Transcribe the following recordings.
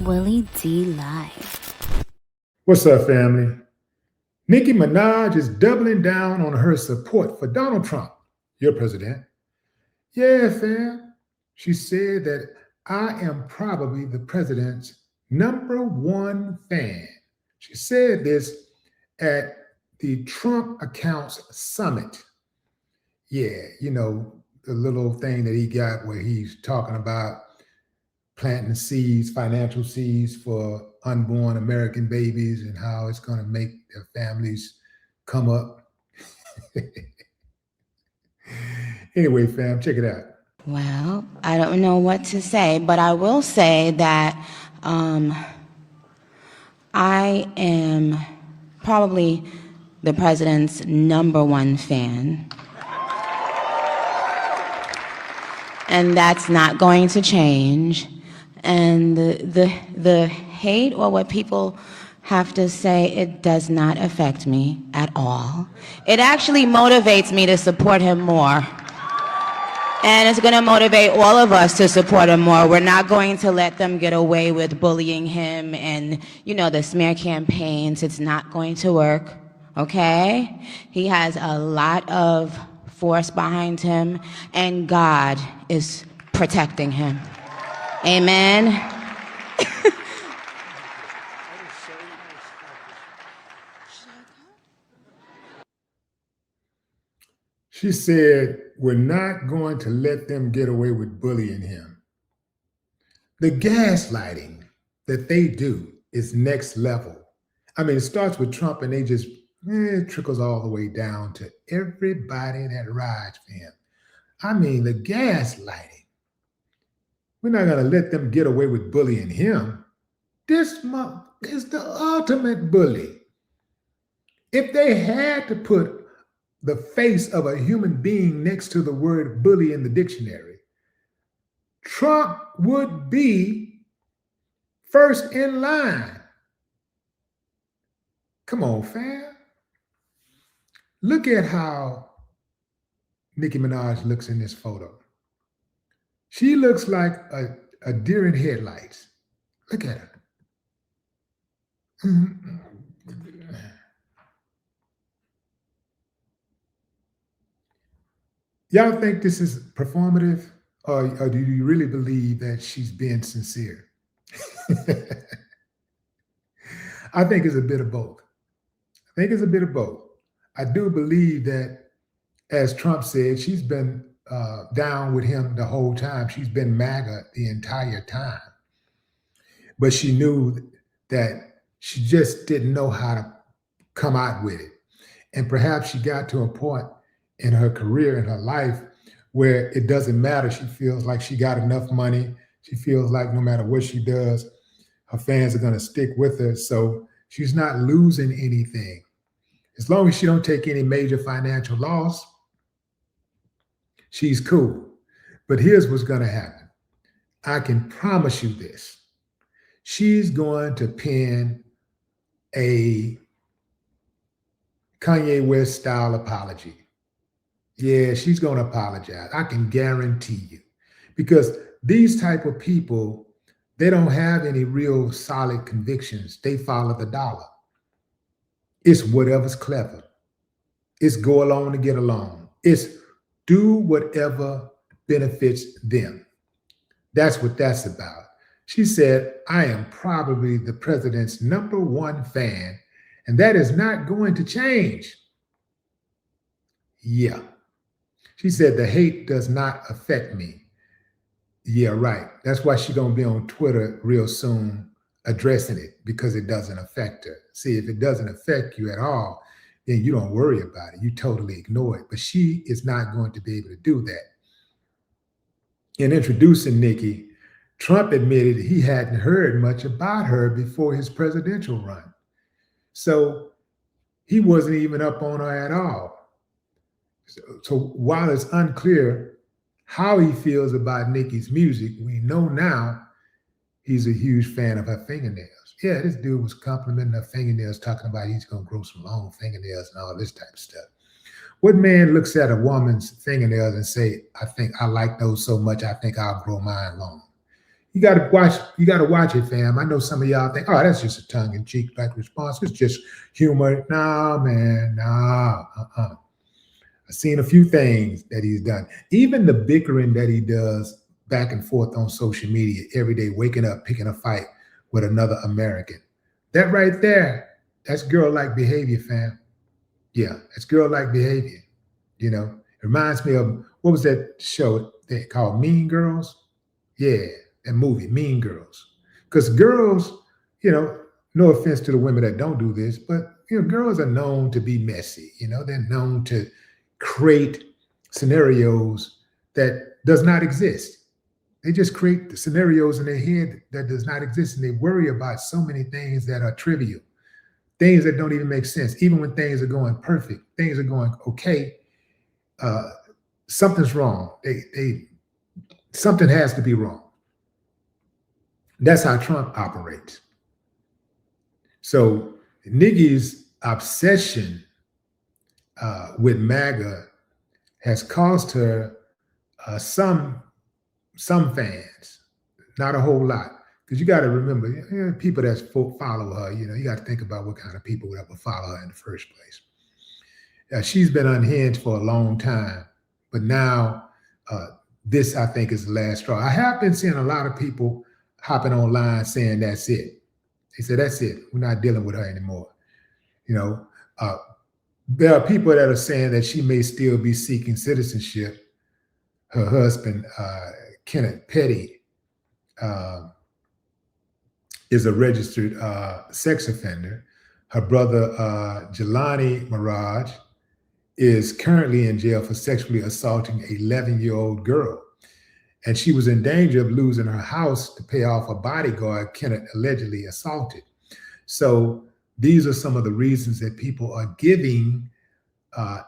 Willie D Live. What's up, family? Nicki Minaj is doubling down on her support for Donald Trump, your president. Yeah, fam. She said that I am probably the president's #1 fan. She said this at the Trump Accounts Summit. Yeah, the little thing that he got where he's talking about planting seeds, financial seeds for unborn American babies and how it's going to make their families come up. Anyway, fam, check it out. Well, I don't know what to say, but I will say that I am probably the president's #1 fan. And that's not going to change. And the hate or what people have to say, it does not affect me at all. It actually motivates me to support him more. And it's going to motivate all of us to support him more. We're not going to let them get away with bullying him and, the smear campaigns. It's not going to work, okay? He has a lot of force behind him, and God is protecting him. Amen. She said, we're not going to let them get away with bullying him. The gaslighting that they do is next level. I mean, it starts with Trump and it trickles all the way down to everybody that rides for him. I mean, the gaslighting. We're not going to let them get away with bullying him. This month is the ultimate bully. If they had to put the face of a human being next to the word bully in the dictionary, Trump would be first in line. Come on, fam. Look at how Nicki Minaj looks in this photo. She looks like a deer in headlights. Look at her. Y'all think this is performative, or do you really believe that she's being sincere? I think it's a bit of both. I do believe that, as Trump said, she's been down with him the whole time. She's been MAGA the entire time. But she knew that she just didn't know how to come out with it. And perhaps she got to a point in her career, in her life, where it doesn't matter. She feels like she got enough money. She feels like no matter what she does, her fans are going to stick with her. So she's not losing anything. As long as she don't take any major financial loss, she's cool. But here's what's going to happen. I can promise you this. She's going to pen a Kanye West style apology. Yeah, she's going to apologize. I can guarantee you. Because these type of people, they don't have any real solid convictions. They follow the dollar. It's whatever's clever. It's go along to get along. It's do whatever benefits them. That's what that's about. She said, I am probably the president's #1 fan, and that is not going to change. Yeah. She said, the hate does not affect me. Yeah, right. That's why she's going to be on Twitter real soon addressing it, because it doesn't affect her. See, if it doesn't affect you at all, then you don't worry about it. You totally ignore it. But she is not going to be able to do that. In introducing Nicki, Trump admitted he hadn't heard much about her before his presidential run. So he wasn't even up on her at all. So while it's unclear how he feels about Nicki's music, we know now he's a huge fan of her fingernails. Yeah, this dude was complimenting her fingernails, talking about he's going to grow some long fingernails and all this type of stuff. What man looks at a woman's fingernails and say, I think I like those so much, I think I'll grow mine long? You gotta watch it, fam. I know some of y'all think, oh, that's just a tongue-in-cheek like response. It's just humor. Nah, man, nah. I've seen a few things that he's done. Even the bickering that he does back and forth on social media every day, waking up, picking a fight with another American. That right there, that's girl-like behavior, fam. Yeah, that's girl-like behavior. You know, it reminds me of, what was that show they called Mean Girls? Yeah, that movie, Mean Girls. Because girls, you know, no offense to the women that don't do this, but you know, girls are known to be messy. You know, they're known to create scenarios that does not exist. They just create the scenarios in their head that does not exist, and they worry about so many things that are trivial, things that don't even make sense. Even when things are going perfect, things are going okay, uh, something's wrong. Something has to be wrong. That's how Trump operates. So Nicki's obsession with MAGA has cost her some fans, not a whole lot. Because you got to remember, you know, people that follow her, you know, you got to think about what kind of people that would follow her in the first place. She's been unhinged for a long time, but now this, I think, is the last straw. I have been seeing a lot of people hopping online saying that's it. They said, that's it. We're not dealing with her anymore. You know, there are people that are saying that she may still be seeking citizenship. Her husband, Kenneth Petty, is a registered sex offender. Her brother, Jelani Mirage, is currently in jail for sexually assaulting an 11-year-old girl. And she was in danger of losing her house to pay off a bodyguard Kenneth allegedly assaulted. So these are some of the reasons that people are giving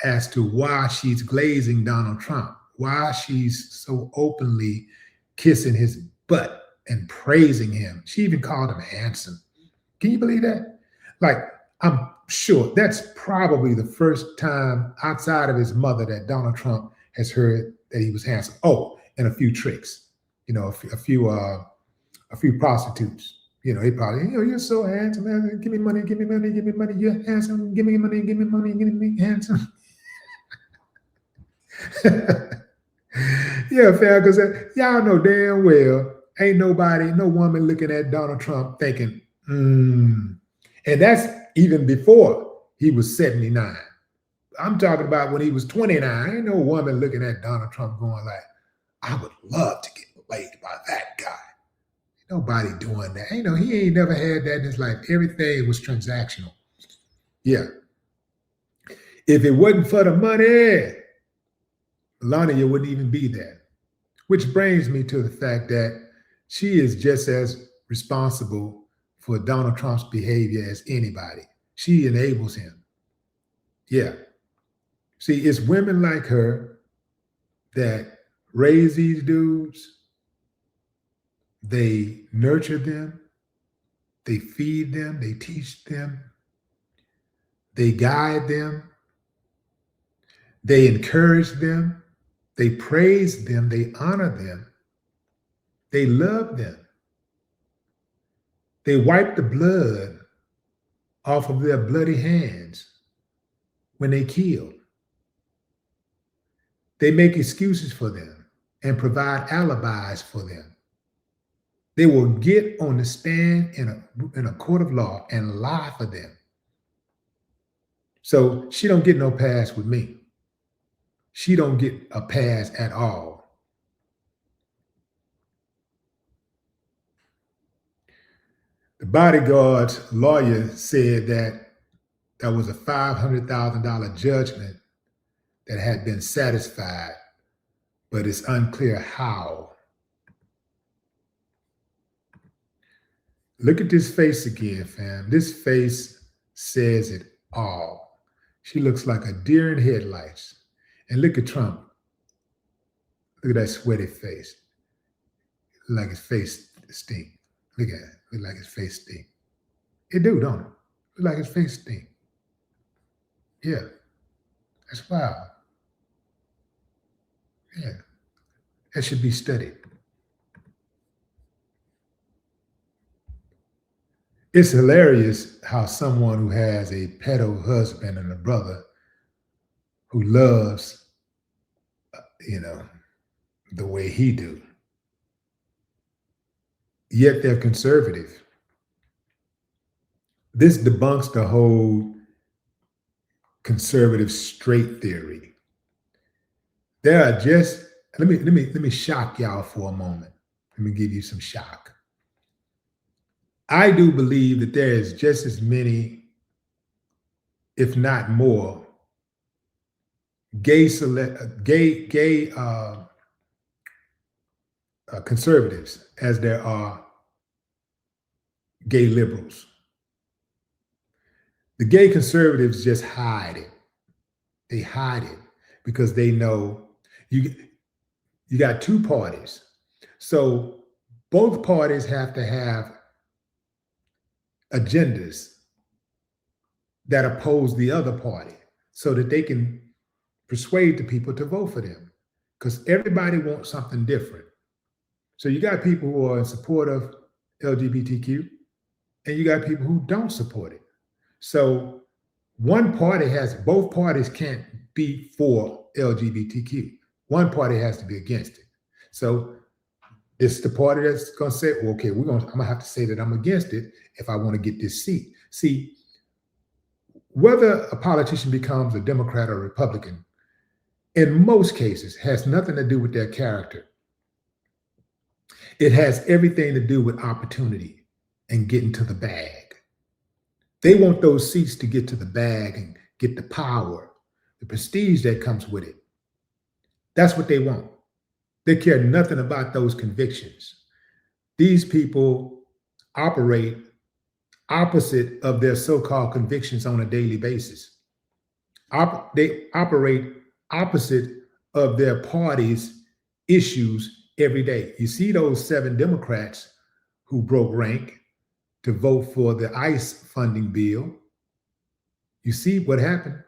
as to why she's glazing Donald Trump, why she's so openly kissing his butt and praising him. She even called him handsome. Can you believe that? Like, I'm sure that's probably the first time outside of his mother that Donald Trump has heard that he was handsome. Oh, and a few tricks, you know, a few prostitutes. You know, he probably, you know, you're so handsome, man. Give me money, give me money, give me money. You're handsome. Give me money, give me money, give me handsome. Yeah, fam, because y'all know damn well ain't nobody, no woman looking at Donald Trump thinking, And that's even before he was 79. I'm talking about when he was 29. Ain't no woman looking at Donald Trump going like, I would love to get laid by that guy. Nobody doing that. You know, he ain't never had that in his life. Everything was transactional. Yeah. If it wasn't for the money, Melania wouldn't even be there. Which brings me to the fact that she is just as responsible for Donald Trump's behavior as anybody. She enables him. Yeah. See, it's women like her that raise these dudes. They nurture them. They feed them. They teach them. They guide them. They encourage them. They praise them. They honor them. They love them. They wipe the blood off of their bloody hands when they kill. They make excuses for them and provide alibis for them. They will get on the stand in a court of law and lie for them. So she don't get no pass with me. She don't get a pass at all. The bodyguard's lawyer said that there was a $500,000 judgment that had been satisfied, but it's unclear how. Look at this face again, fam. This face says it all. She looks like a deer in headlights. And look at Trump. Look at that sweaty face. Look like his face stink. Look at it. Look like his face stink. It do, don't it? Look like his face stink. Yeah. That's wild. Yeah. That should be studied. It's hilarious how someone who has a pedo husband and a brother who loves, you know, the way he do, yet they're conservative. This debunks the whole conservative straight theory. There are just let me shock y'all for a moment. Let me give you some shock. I do believe that there is just as many, if not more, gay conservatives as there are gay liberals. The gay conservatives just hide it. They hide it because they know you got two parties. So both parties have to have agendas that oppose the other party so that they can persuade the people to vote for them, because everybody wants something different. So you got people who are in support of LGBTQ and you got people who don't support it. So both parties can't be for LGBTQ. One party has to be against it. So it's the party that's going to say, well, okay, I'm going to have to say that I'm against it if I want to get this seat. See, whether a politician becomes a Democrat or Republican, in most cases, has nothing to do with their character. It has everything to do with opportunity and getting to the bag. They want those seats to get to the bag and get the power, the prestige that comes with it. That's what they want. They care nothing about those convictions. These people operate opposite of their so-called convictions on a daily basis. They operate opposite of their party's issues every day. You see those 7 Democrats who broke rank to vote for the ICE funding bill. You see what happened?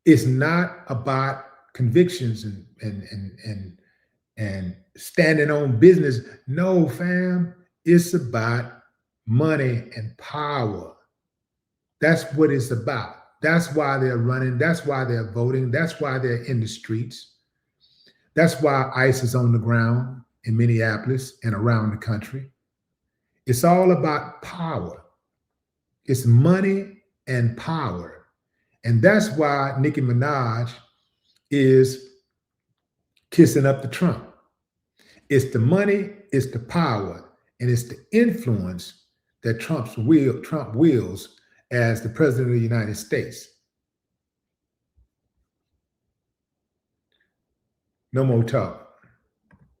It's not about convictions and standing on business. No, fam, it's about money and power. That's what it's about. That's why they're running. That's why they're voting. That's why they're in the streets. That's why ICE is on the ground in Minneapolis and around the country. It's all about power. It's money and power. And that's why Nicki Minaj is kissing up to Trump. It's the money, it's the power, and it's the influence that Trump wields as the president of the United States. No more talk.